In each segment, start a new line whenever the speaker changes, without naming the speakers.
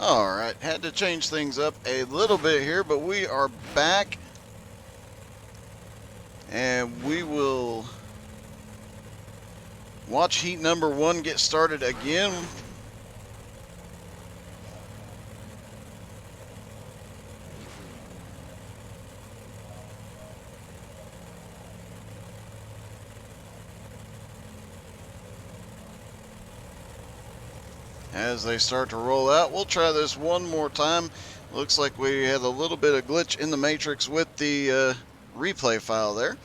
All right, had to change things up a little bit here, but we are back. And we will watch heat number 1 get started again. As they start to roll out, we'll try this one more time. Looks like we had a little bit of glitch in the matrix with the replay file there.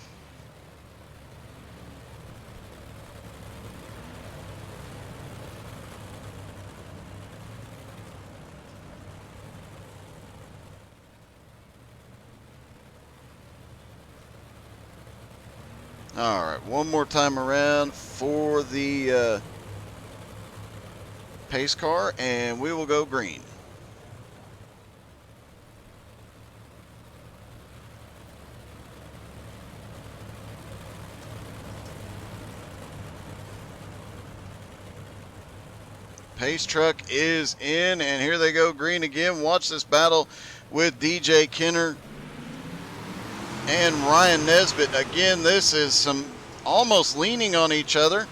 All right, one more time around for the pace car, and we will go green. Pace truck is in, and here they go green again. Watch this battle with DJ Kenner and Ryan Nesbitt. Again, this is some almost leaning on each other.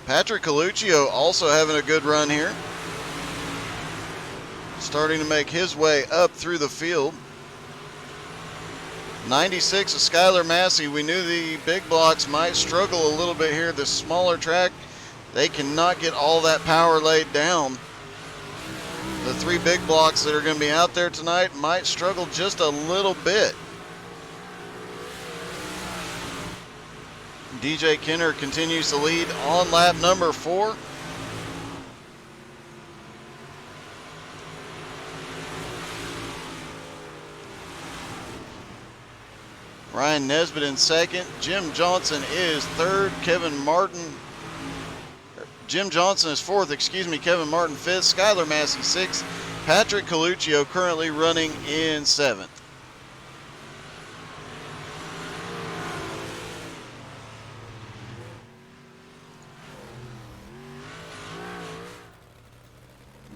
Patrick Coluccio also having a good run here. Starting to make his way up through the field. 96 of Skylar Massey. We knew the big blocks might struggle a little bit here. The smaller track, they cannot get all that power laid down. The 3 big blocks that are going to be out there tonight might struggle just a little bit. DJ Kenner continues to lead on lap number 4. Ryan Nesbitt in second. Jim Johnson is third. Jim Johnson is fourth, Kevin Martin fifth. Skylar Massey sixth. Patrick Coluccio currently running in seventh.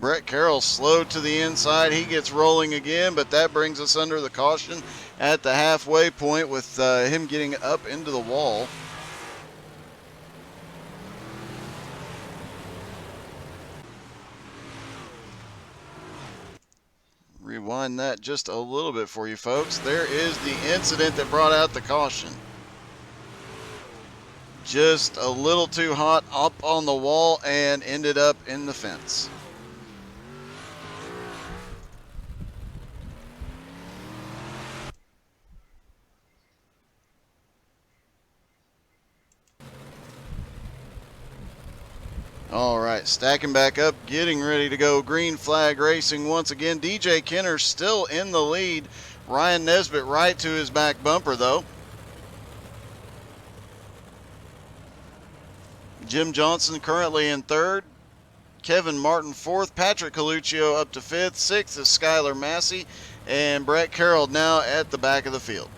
Brett Carroll slowed to the inside. He gets rolling again, but that brings us under the caution at the halfway point with him getting up into the wall. Rewind that just a little bit for you folks. There is the incident that brought out the caution. Just a little too hot up on the wall and ended up in the fence. All right, stacking back up, getting ready to go green flag racing once again. DJ Kenner still in the lead. Ryan Nesbitt right to his back bumper, though. Jim Johnson currently in third. Kevin Martin fourth. Patrick Coluccio up to fifth. Sixth is Skylar Massey. And Brett Carroll now at the back of the field.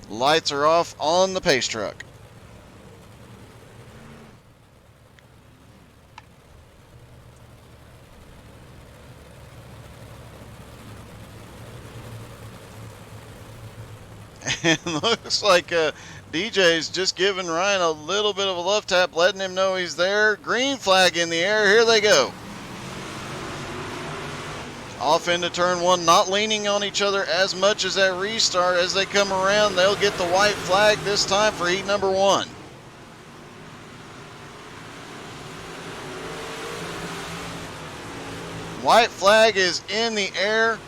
Lights are off on the pace truck. And looks like DJ's just giving Ryan a little bit of a love tap, letting him know he's there. Green flag in the air. Here they go. Off into turn 1, not leaning on each other as much as that restart. As they come around, they'll get the white flag this time for heat number 1. White flag is in the air.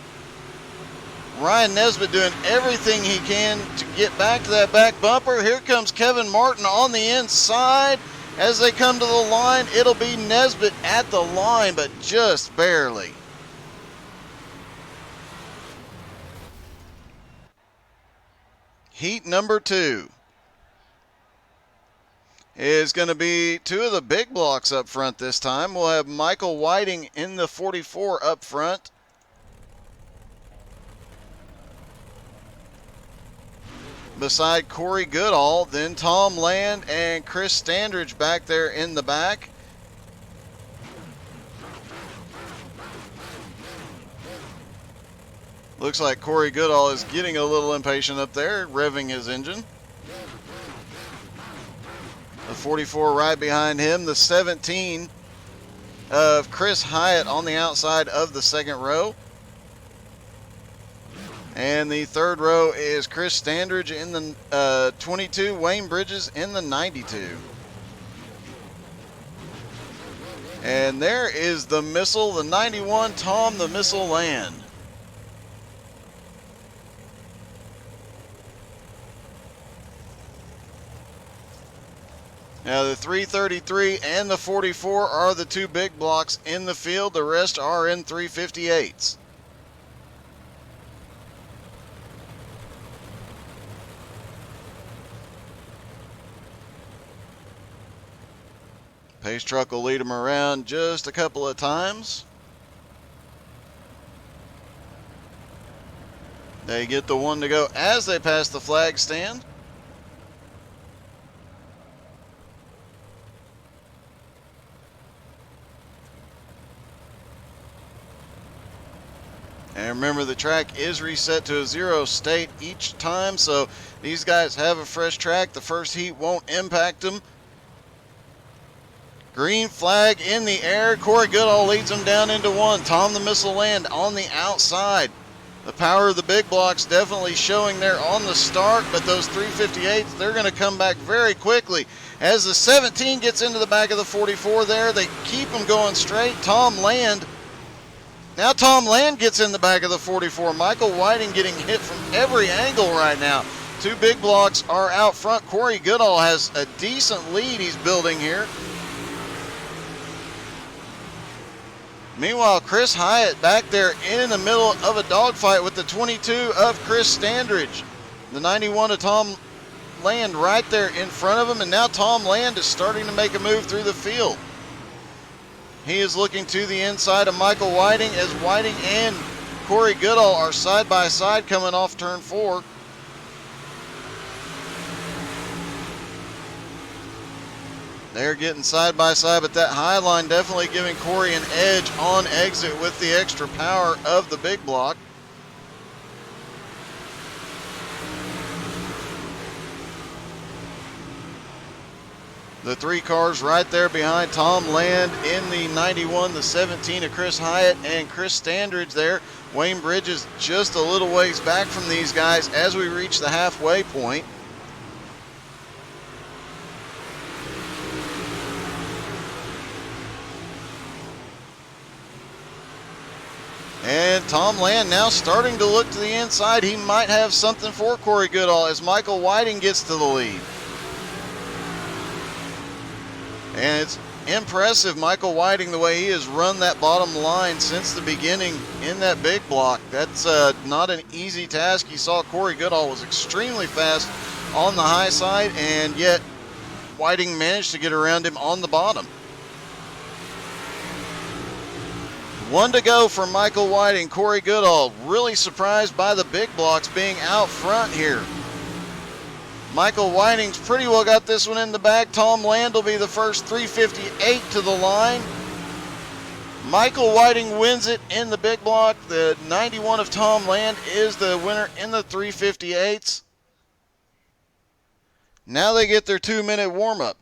Ryan Nesbitt doing everything he can to get back to that back bumper. Here comes Kevin Martin on the inside. As they come to the line, it'll be Nesbitt at the line, but just barely. Heat number 2 is going to be 2 of the big blocks up front this time. We'll have Michael Whiting in the 44 up front. beside Corey Goodall. Then Tom Land and Chris Standridge back there in the back. Looks like Corey Goodall is getting a little impatient up there, revving his engine. The 44 right behind him. The 17 of Chris Hyatt on the outside of the second row. And the third row is Chris Standridge in the 22, Wayne Bridges in the 92. And there is the Missile, the 91, Tom the Missile Land. Now the 333 and the 44 are the two big blocks in the field. The rest are in 358s. Pace truck will lead them around just a couple of times. They get the one to go as they pass the flag stand. And remember, the track is reset to a 0 state each time, so these guys have a fresh track. The first heat won't impact them. Green flag in the air. Corey Goodall leads them down into one. Tom the Missile Land on the outside. The power of the big blocks definitely showing there on the start, but those 358s, they're going to come back very quickly. As the 17 gets into the back of the 44 there, they keep them going straight. Tom Land gets in the back of the 44. Michael Whiting getting hit from every angle right now. Two big blocks are out front. Corey Goodall has a decent lead he's building here. Meanwhile, Chris Hyatt back there in the middle of a dogfight with the 22 of Chris Standridge. The 91 of Tom Land right there in front of him, and now Tom Land is starting to make a move through the field. He is looking to the inside of Michael Whiting as Whiting and Corey Goodall are side by side coming off turn 4. They're getting side by side, but that high line definitely giving Corey an edge on exit with the extra power of the big block. The three cars right there behind Tom Land in the 91, the 17 of Chris Hyatt, and Chris Standridge there. Wayne Bridges just a little ways back from these guys as we reach the halfway point. And Tom Land now starting to look to the inside. He might have something for Corey Goodall as Michael Whiting gets to the lead. And it's impressive, Michael Whiting, the way he has run that bottom line since the beginning in that big block. That's not an easy task. You saw Corey Goodall was extremely fast on the high side, and yet Whiting managed to get around him on the bottom. One to go for Michael Whiting. Corey Goodall really surprised by the big blocks being out front here. Michael Whiting's pretty well got this one in the bag. Tom Land will be the first 358 to the line. Michael Whiting wins it in the big block. The 91 of Tom Land is the winner in the 358s. Now they get their 2-minute warm-up.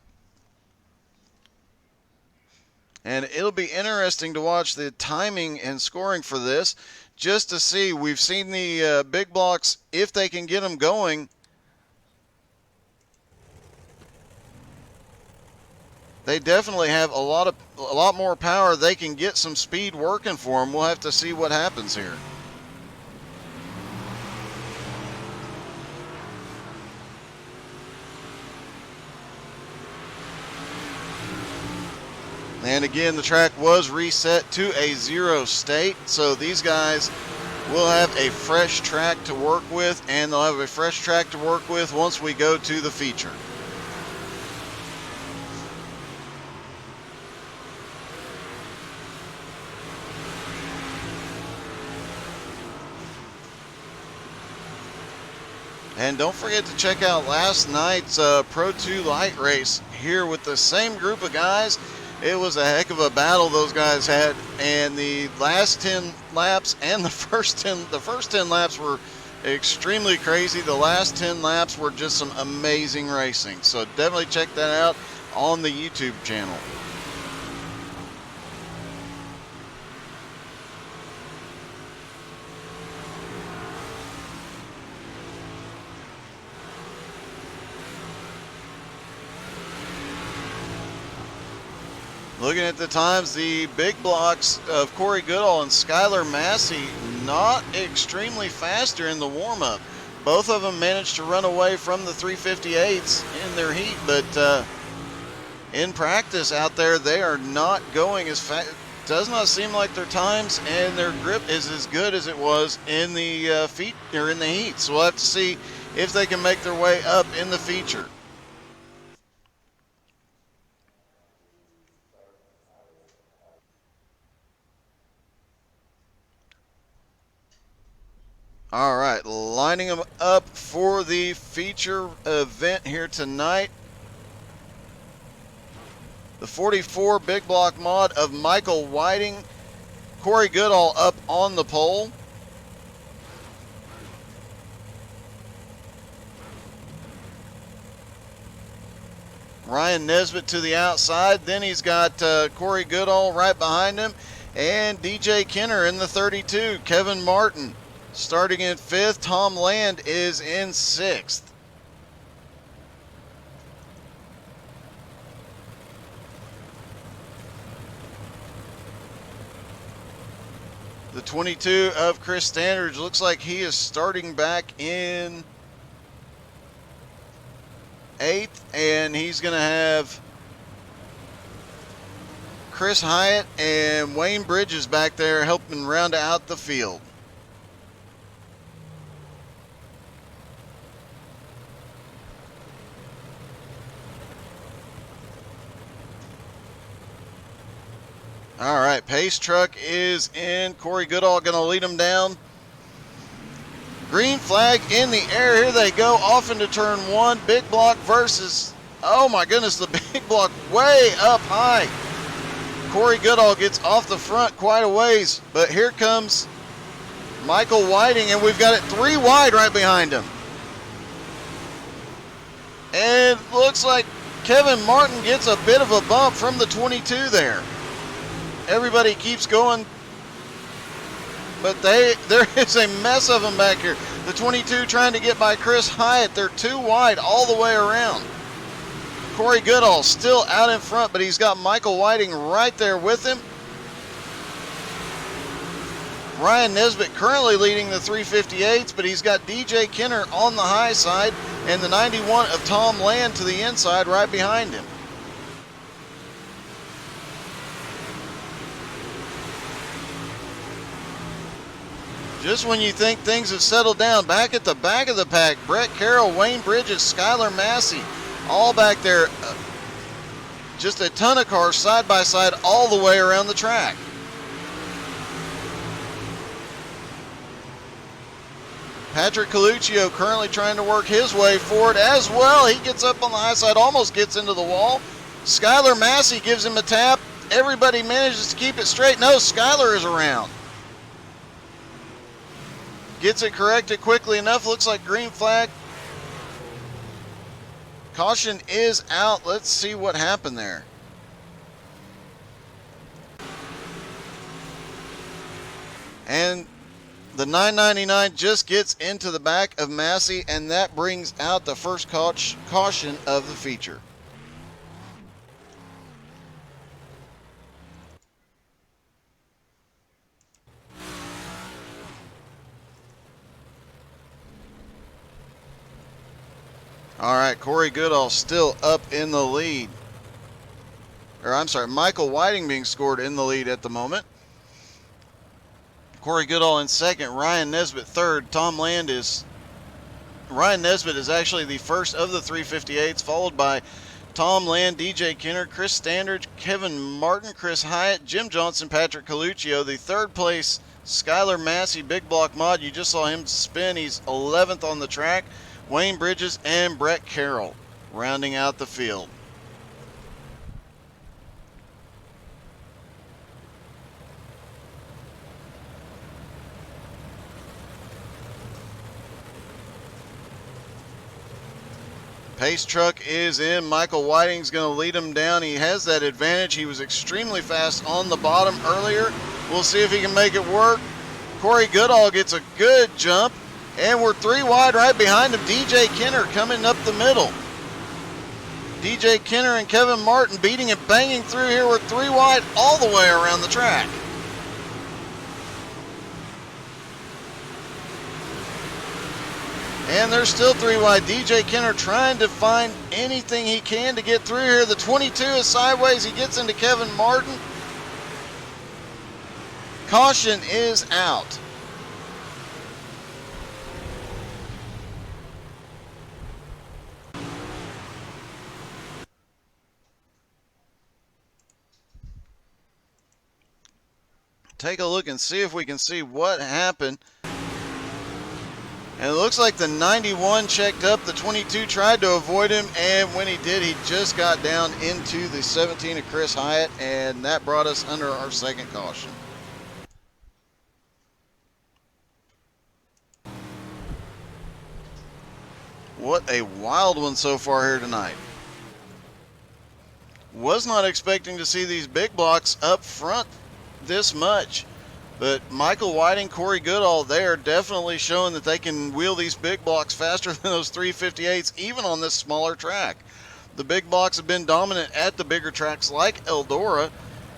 And it'll be interesting to watch the timing and scoring for this, just to see. We've seen the big blocks, if they can get them going. They definitely have a lot more power. They can get some speed working for them. We'll have to see what happens here. And again, the track was reset to a 0 state, so these guys will have a fresh track to work with, and they'll have a fresh track to work with once we go to the feature. And don't forget to check out last night's Pro 2 light race here with the same group of guys. It was a heck of a battle those guys had, and the last 10 laps and the first 10 laps were extremely crazy. The last 10 laps were just some amazing racing. So definitely check that out on the YouTube channel. Looking at the times, the big blocks of Corey Goodall and Skylar Massey not extremely faster in the warm-up. Both of them managed to run away from the 358s in their heat, but in practice out there, they are not going as fast. Does not seem like their times and their grip is as good as it was in the heat. So we'll have to see if they can make their way up in the feature. All right, lining them up for the feature event here tonight. The 44 big block mod of Michael Whiting. Corey Goodall up on the pole. Ryan Nesbitt to the outside. Then he's got Corey Goodall right behind him. And DJ Kenner in the 32. Kevin Martin starting in 5th. Tom Land is in 6th. The 22 of Chris Standards looks like he is starting back in 8th, and he's going to have Chris Hyatt and Wayne Bridges back there helping round out the field. All right, pace truck is in. Corey Goodall going to lead them down. Green flag in the air. Here they go off into turn 1. Big block versus, oh my goodness, the big block way up high. Corey Goodall gets off the front quite a ways, but here comes Michael Whiting, and we've got it 3 wide right behind him. And looks like Kevin Martin gets a bit of a bump from the 22 there. Everybody keeps going, but there is a mess of them back here. The 22 trying to get by Chris Hyatt. They're 2 wide all the way around. Corey Goodall still out in front, but he's got Michael Whiting right there with him. Ryan Nesbitt currently leading the 358s, but he's got DJ Kenner on the high side and the 91 of Tom Land to the inside right behind him. Just when you think things have settled down, back at the back of the pack, Brett Carroll, Wayne Bridges, Skylar Massey, all back there. Just a ton of cars side by side all the way around the track. Patrick Coluccio currently trying to work his way forward as well. He gets up on the high side, almost gets into the wall. Skylar Massey gives him a tap. Everybody manages to keep it straight. No, Skylar is around. Gets it corrected quickly enough. Looks like green flag. Caution is out. Let's see what happened there. And the 999 just gets into the back of Massey, and that brings out the first caution of the feature. All right, Corey Goodall still up in the lead. Or I'm sorry, Michael Whiting being scored in the lead at the moment. Corey Goodall in second, Ryan Nesbitt third. Ryan Nesbitt is actually the first of the 358s, followed by Tom Land, DJ Kenner, Chris Standard, Kevin Martin, Chris Hyatt, Jim Johnson, Patrick Coluccio. The third place, Skylar Massey, big block mod. You just saw him spin. He's 11th on the track. Wayne Bridges and Brett Carroll rounding out the field. Pace truck is in. Michael Whiting's going to lead him down. He has that advantage. He was extremely fast on the bottom earlier. We'll see if he can make it work. Corey Goodall gets a good jump, and we're 3 wide right behind him. DJ Kenner coming up the middle. DJ Kenner and Kevin Martin beating and banging through here. We're 3 wide all the way around the track. And they're still 3 wide. DJ Kenner trying to find anything he can to get through here. The 22 is sideways. He gets into Kevin Martin. Caution is out. Take a look and see if we can see what happened. And it looks like the 91 checked up. The 22 tried to avoid him, and when he did, he just got down into the 17 of Chris Hyatt, and that brought us under our second caution. What a wild one so far here tonight. Was not expecting to see these big blocks up front this much. But Michael Whiting, Corey Goodall, they are definitely showing that they can wheel these big blocks faster than those 358s, even on this smaller track. The big blocks have been dominant at the bigger tracks like Eldora,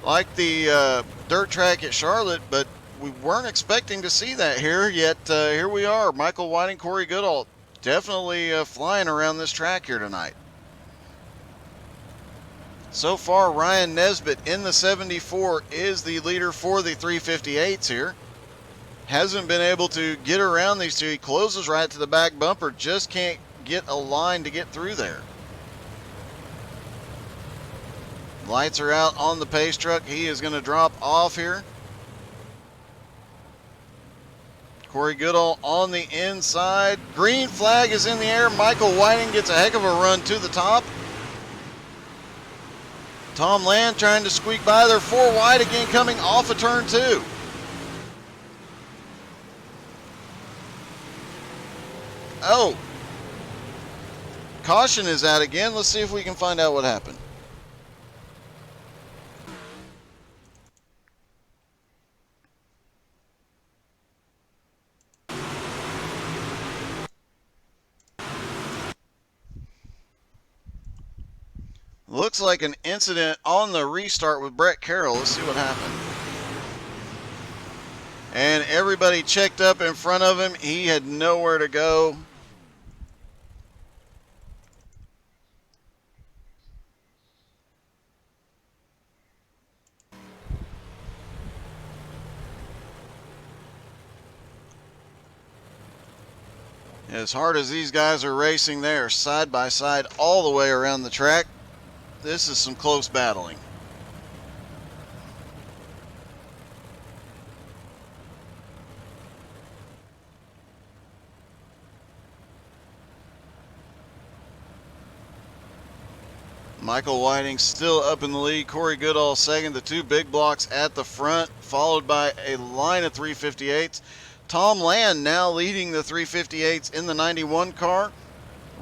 like the dirt track at Charlotte, but we weren't expecting to see that here, yet here we are. Michael Whiting, Corey Goodall definitely flying around this track here tonight. So far, Ryan Nesbitt in the 74 is the leader for the 358s here. Hasn't been able to get around these two. He closes right to the back bumper, just can't get a line to get through there. Lights are out on the pace truck. He is going to drop off here. Corey Goodall on the inside. Green flag is in the air. Michael Whiting gets a heck of a run to the top. Tom Land trying to squeak by. They're 4 wide again coming off of turn 2. Oh. Caution is out again. Let's see if we can find out what happened. Looks like an incident on the restart with Brett Carroll. Let's see what happened. And everybody checked up in front of him. He had nowhere to go. As hard as these guys are racing, they are side by side all the way around the track. This is some close battling. Michael Whiting still up in the lead. Corey Goodall second. The 2 big blocks at the front, followed by a line of 358s. Tom Land now leading the 358s in the 91 car.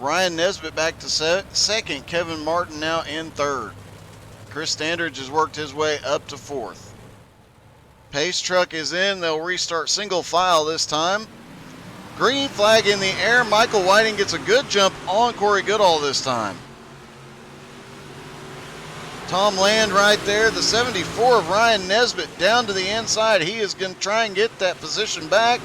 Ryan Nesbitt back to second. Kevin Martin now in third. Chris Standridge has worked his way up to fourth. Pace truck is in. They'll restart single file this time. Green flag in the air. Michael Whiting gets a good jump on Corey Goodall this time. Tom Land right there. The 74 of Ryan Nesbitt down to the inside. He is going to try and get that position back.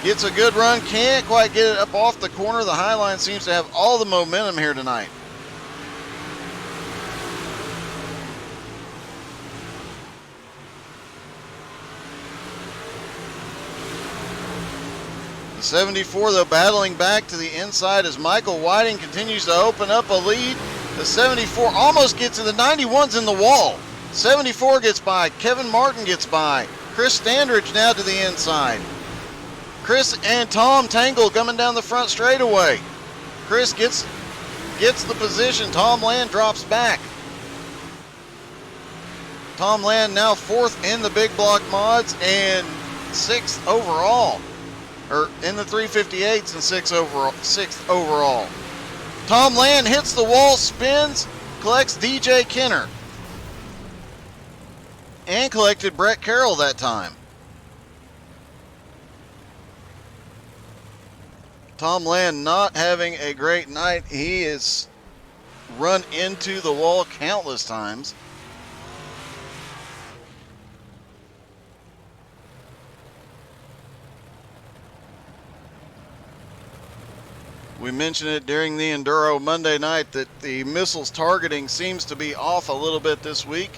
Gets a good run, can't quite get it up off the corner. The Highline seems to have all the momentum here tonight. The 74, though, battling back to the inside as Michael Whiting continues to open up a lead. The 74 almost gets to the 91's in the wall. 74 gets by. Kevin Martin gets by. Chris Standridge now to the inside. Chris and Tom tangle coming down the front straightaway. Chris gets the position. Tom Land drops back. Tom Land now 4th in the big block mods and 6th overall. Or in the 358s and 6th overall. Tom Land hits the wall, spins, collects DJ Kenner. And collected Brett Carroll that time. Tom Land not having a great night. He is run into the wall countless times. We mentioned it during the Enduro Monday night that the missiles targeting seems to be off a little bit this week.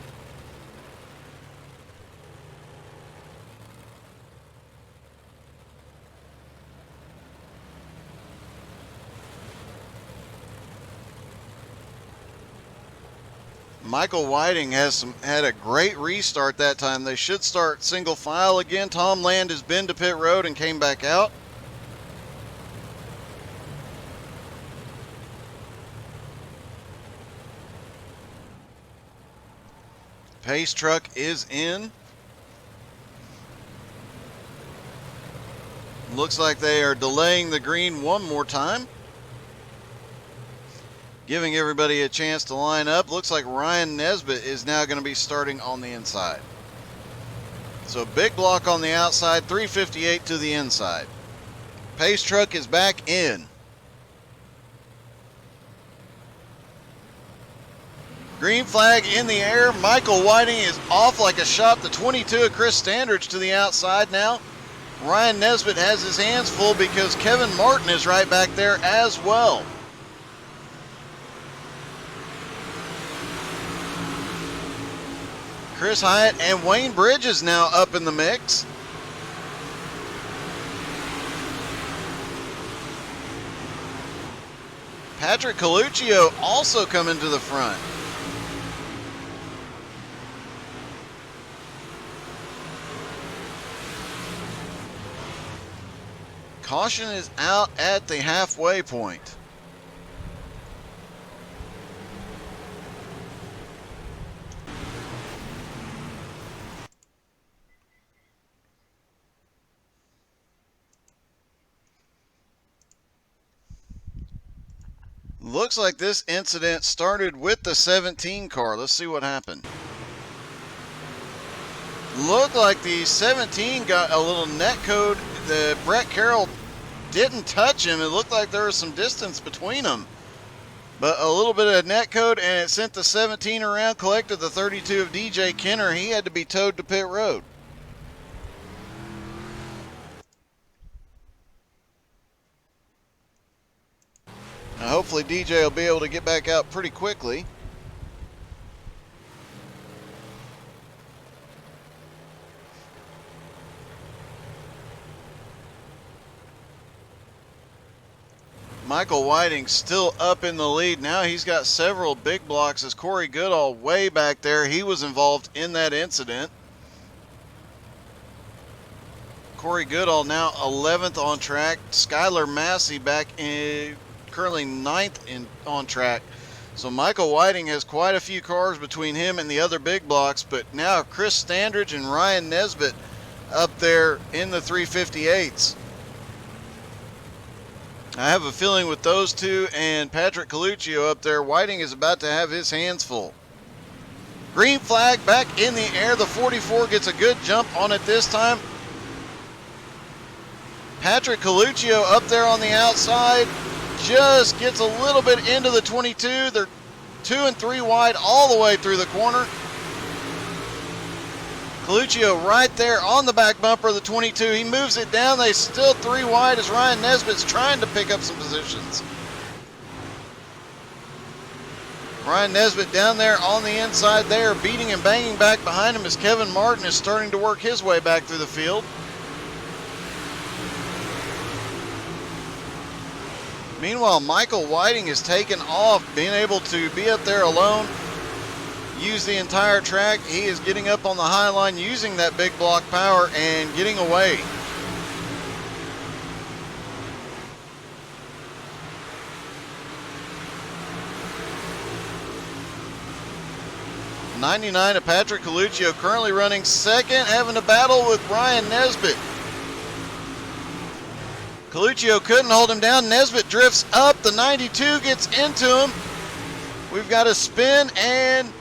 Michael Whiting had a great restart that time. They should start single file again. Tom Land has been to pit road and came back out. Pace truck is in. Looks like they are delaying the green one more time, giving everybody a chance to line up. Looks like Ryan Nesbitt is now going to be starting on the inside. So big block on the outside, 358 to the inside. Pace truck is back in. Green flag in the air. Michael Whiting is off like a shot. The 22 of Chris Standridge to the outside now. Ryan Nesbitt has his hands full because Kevin Martin is right back there as well. Chris Hyatt and Wayne Bridges now up in the mix. Patrick Coluccio also coming to the front. Caution is out at the halfway point. Looks like this incident started with the 17 car. Let's see what happened. Looked like the 17 got a little net code. The Brett Carroll didn't touch him. It looked like there was some distance between them. But a little bit of net code, and it sent the 17 around, collected the 32 of DJ Kenner. He had to be towed to pit road. Now hopefully DJ will be able to get back out pretty quickly. Michael Whiting still up in the lead. Now he's got several big blocks as Corey Goodall way back there. He was involved in that incident. Corey Goodall now 11th on track. Skylar Massey back in currently 9th on track. So Michael Whiting has quite a few cars between him and the other big blocks, but now Chris Standridge and Ryan Nesbitt up there in the 358s. I have a feeling with those two and Patrick Coluccio up there, Whiting is about to have his hands full. Green flag back in the air. The 44 gets a good jump on it this time. Patrick Coluccio up there on the outside just gets a little bit into the 22. They're 2 and 3 wide all the way through the corner. Coluccio right there on the back bumper of the 22. He moves it down. They still 3 wide as Ryan Nesbitt's trying to pick up some positions. Ryan Nesbitt down there on the inside there, beating and banging back behind him as Kevin Martin is starting to work his way back through the field. Meanwhile, Michael Whiting has taken off, being able to be up there alone, use the entire track. He is getting up on the high line, using that big block power and getting away. 99 of Patrick Coluccio currently running second, having a battle with Ryan Nesbitt. Coluccio couldn't hold him down. Nesbitt drifts up. The 92 gets into him. We've got a spin and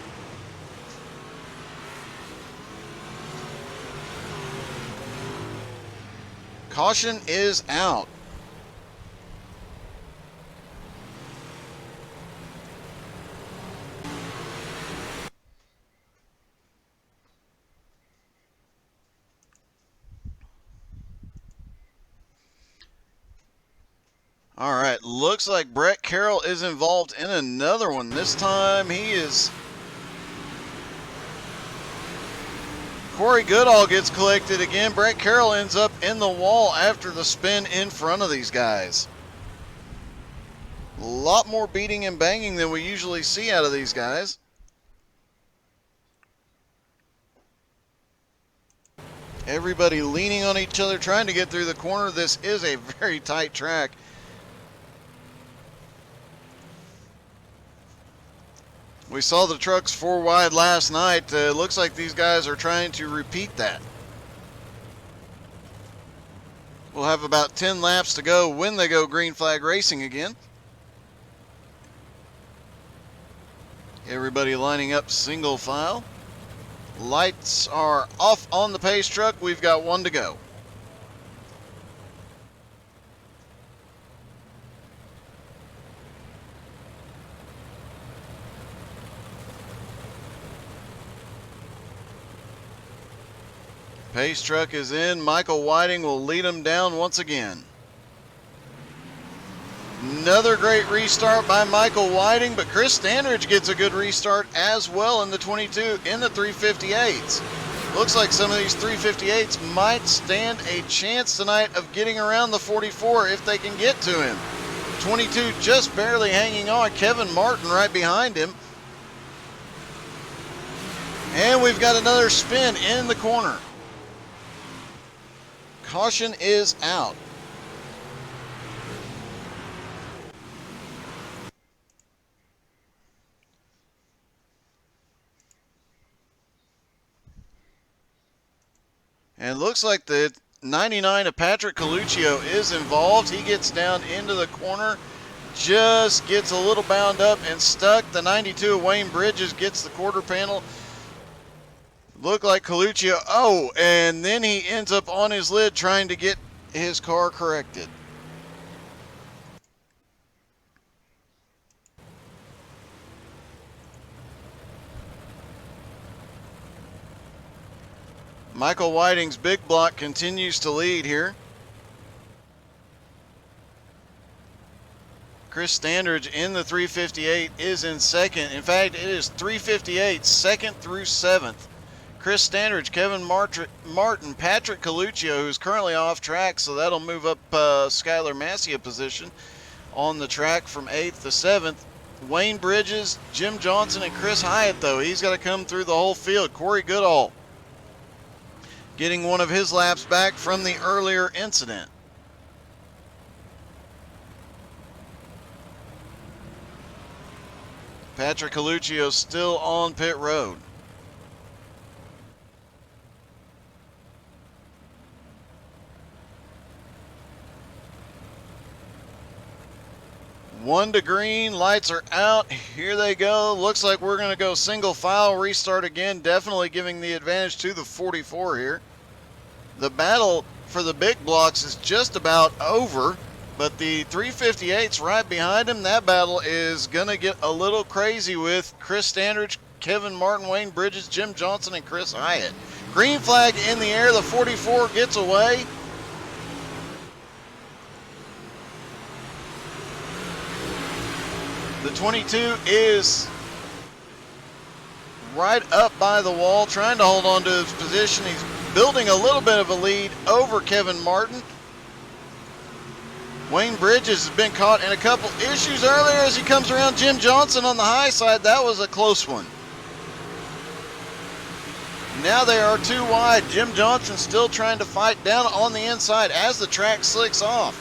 caution is out. All right, looks like Brett Carroll is involved in another one. This time he is. Corey Goodall gets collected again. Brett Carroll ends up in the wall after the spin in front of these guys. A lot more beating and banging than we usually see out of these guys. Everybody leaning on each other, trying to get through the corner. This is a very tight track. We saw the trucks 4 wide last night. Looks like these guys are trying to repeat that. We'll have about 10 laps to go when they go green flag racing again. Everybody lining up single file. Lights are off on the pace truck. We've got 1 to go. Pace truck is in. Michael Whiting will lead him down once again. Another great restart by Michael Whiting, but Chris Standridge gets a good restart as well in the 22 in the 358s. Looks like some of these 358s might stand a chance tonight of getting around the 44 if they can get to him. 22 just barely hanging on. Kevin Martin right behind him. And we've got another spin in the corner. Caution is out. And it looks like the 99 of Patrick Coluccio is involved. He gets down into the corner, just gets a little bound up and stuck. The 92 of Wayne Bridges gets the quarter panel. Look like Coluccio, and then he ends up on his lid trying to get his car corrected. Michael Whiting's big block continues to lead here. Chris Standridge in the 358 is in second. In fact, it is 358, second through seventh. Chris Standridge, Kevin Martin, Patrick Coluccio, who's currently off track, so that'll move up Skylar Massey a position on the track from 8th to 7th. Wayne Bridges, Jim Johnson, and Chris Hyatt, though. He's got to come through the whole field. Corey Goodall getting one of his laps back from the earlier incident. Patrick Coluccio still on pit road. One to green, lights are out. Here they go. Looks like we're going to go single file, restart again. Definitely giving the advantage to the 44 here. The battle for the big blocks is just about over, but the 358's right behind him. That battle is going to get a little crazy with Chris Standridge, Kevin Martin, Wayne Bridges, Jim Johnson, and Chris Hyatt. Green flag in the air. The 44 gets away. The 22 is right up by the wall, trying to hold on to his position. He's building a little bit of a lead over Kevin Martin. Wayne Bridges has been caught in a couple issues earlier as he comes around Jim Johnson on the high side. That was a close one. Now they are 2 wide. Jim Johnson still trying to fight down on the inside as the track slicks off.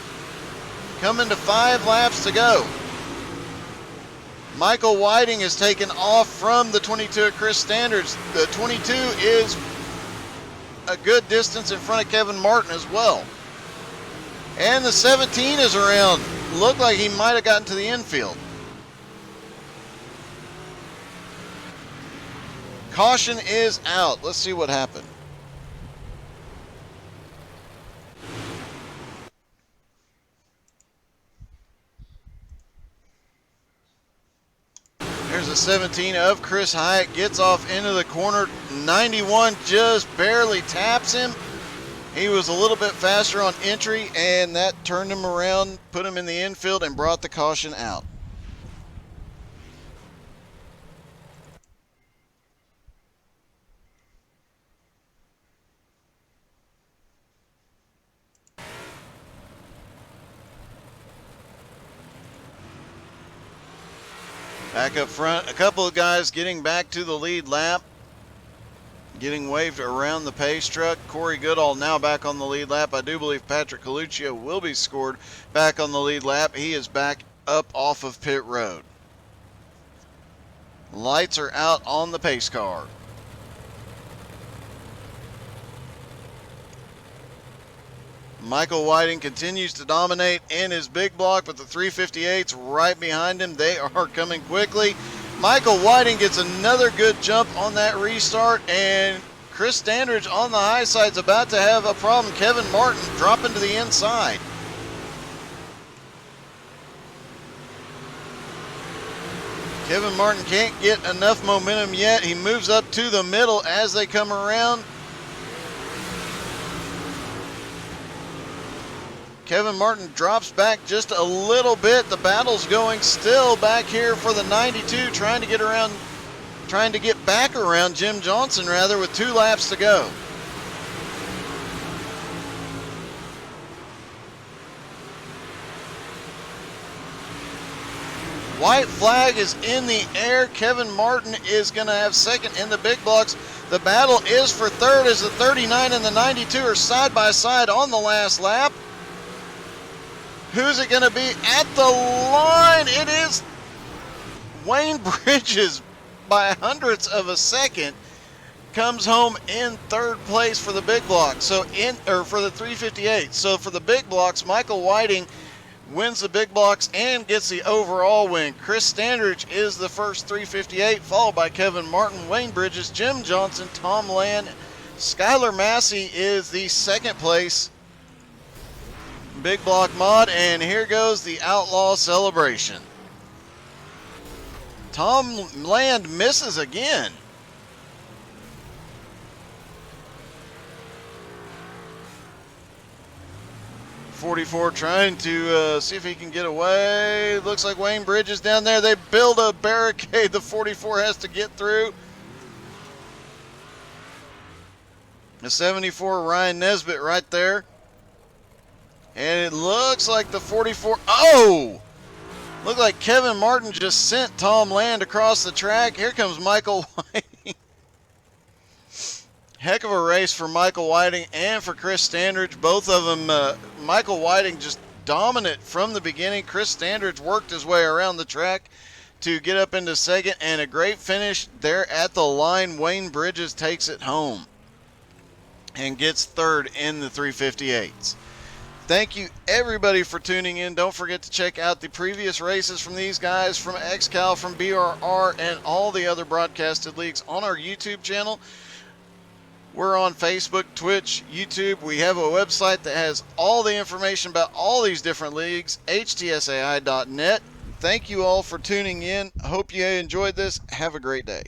Coming to 5 laps to go. Michael Whiting has taken off from the 22 of Chris Standards. The 22 is a good distance in front of Kevin Martin as well. And the 17 is around. Looked like he might have gotten to the infield. Caution is out. Let's see what happened. There's a 17 of Chris Hyatt. Gets off into the corner. 91 just barely taps him. He was a little bit faster on entry, and that turned him around, put him in the infield, and brought the caution out. Back up front, a couple of guys getting back to the lead lap, getting waved around the pace truck. Corey Goodall now back on the lead lap. I do believe Patrick Coluccio will be scored back on the lead lap. He is back up off of pit road. Lights are out on the pace car. Michael Whiting continues to dominate in his big block, but the 358s right behind him. They are coming quickly. Michael Whiting gets another good jump on that restart, and Chris Standridge on the high side is about to have a problem. Kevin Martin dropping to the inside. Kevin Martin can't get enough momentum yet. He moves up to the middle as they come around. Kevin Martin drops back just a little bit. The battle's going still back here for the 92, trying to get back around Jim Johnson rather, with 2 laps to go. White flag is in the air. Kevin Martin is going to have second in the big blocks. The battle is for third as the 39 and the 92 are side by side on the last lap. Who's it going to be at the line? It is Wayne Bridges by hundredths of a second. Comes home in third place for the big block. For the 358. So for the big blocks, Michael Whiting wins the big blocks and gets the overall win. Chris Standridge is the first 358, followed by Kevin Martin, Wayne Bridges, Jim Johnson, Tom Land. Skylar Massey is the second place big block mod, and here goes the Outlaw celebration. Tom Land misses again. .44 trying to see if he can get away. Looks like Wayne Bridges down there. They build a barricade. The 44 has to get through. The 74, Ryan Nesbitt right there. And it looks like the 44, looked like Kevin Martin just sent Tom Land across the track. Here comes Michael Whiting. Heck of a race for Michael Whiting and for Chris Standridge. Both of them, Michael Whiting just dominant from the beginning. Chris Standridge worked his way around the track to get up into second, and a great finish there at the line. Wayne Bridges takes it home and gets third in the 358s. Thank you, everybody, for tuning in. Don't forget to check out the previous races from these guys, from XCal, from BRR, and all the other broadcasted leagues on our YouTube channel. We're on Facebook, Twitch, YouTube. We have a website that has all the information about all these different leagues, htsai.net. Thank you all for tuning in. I hope you enjoyed this. Have a great day.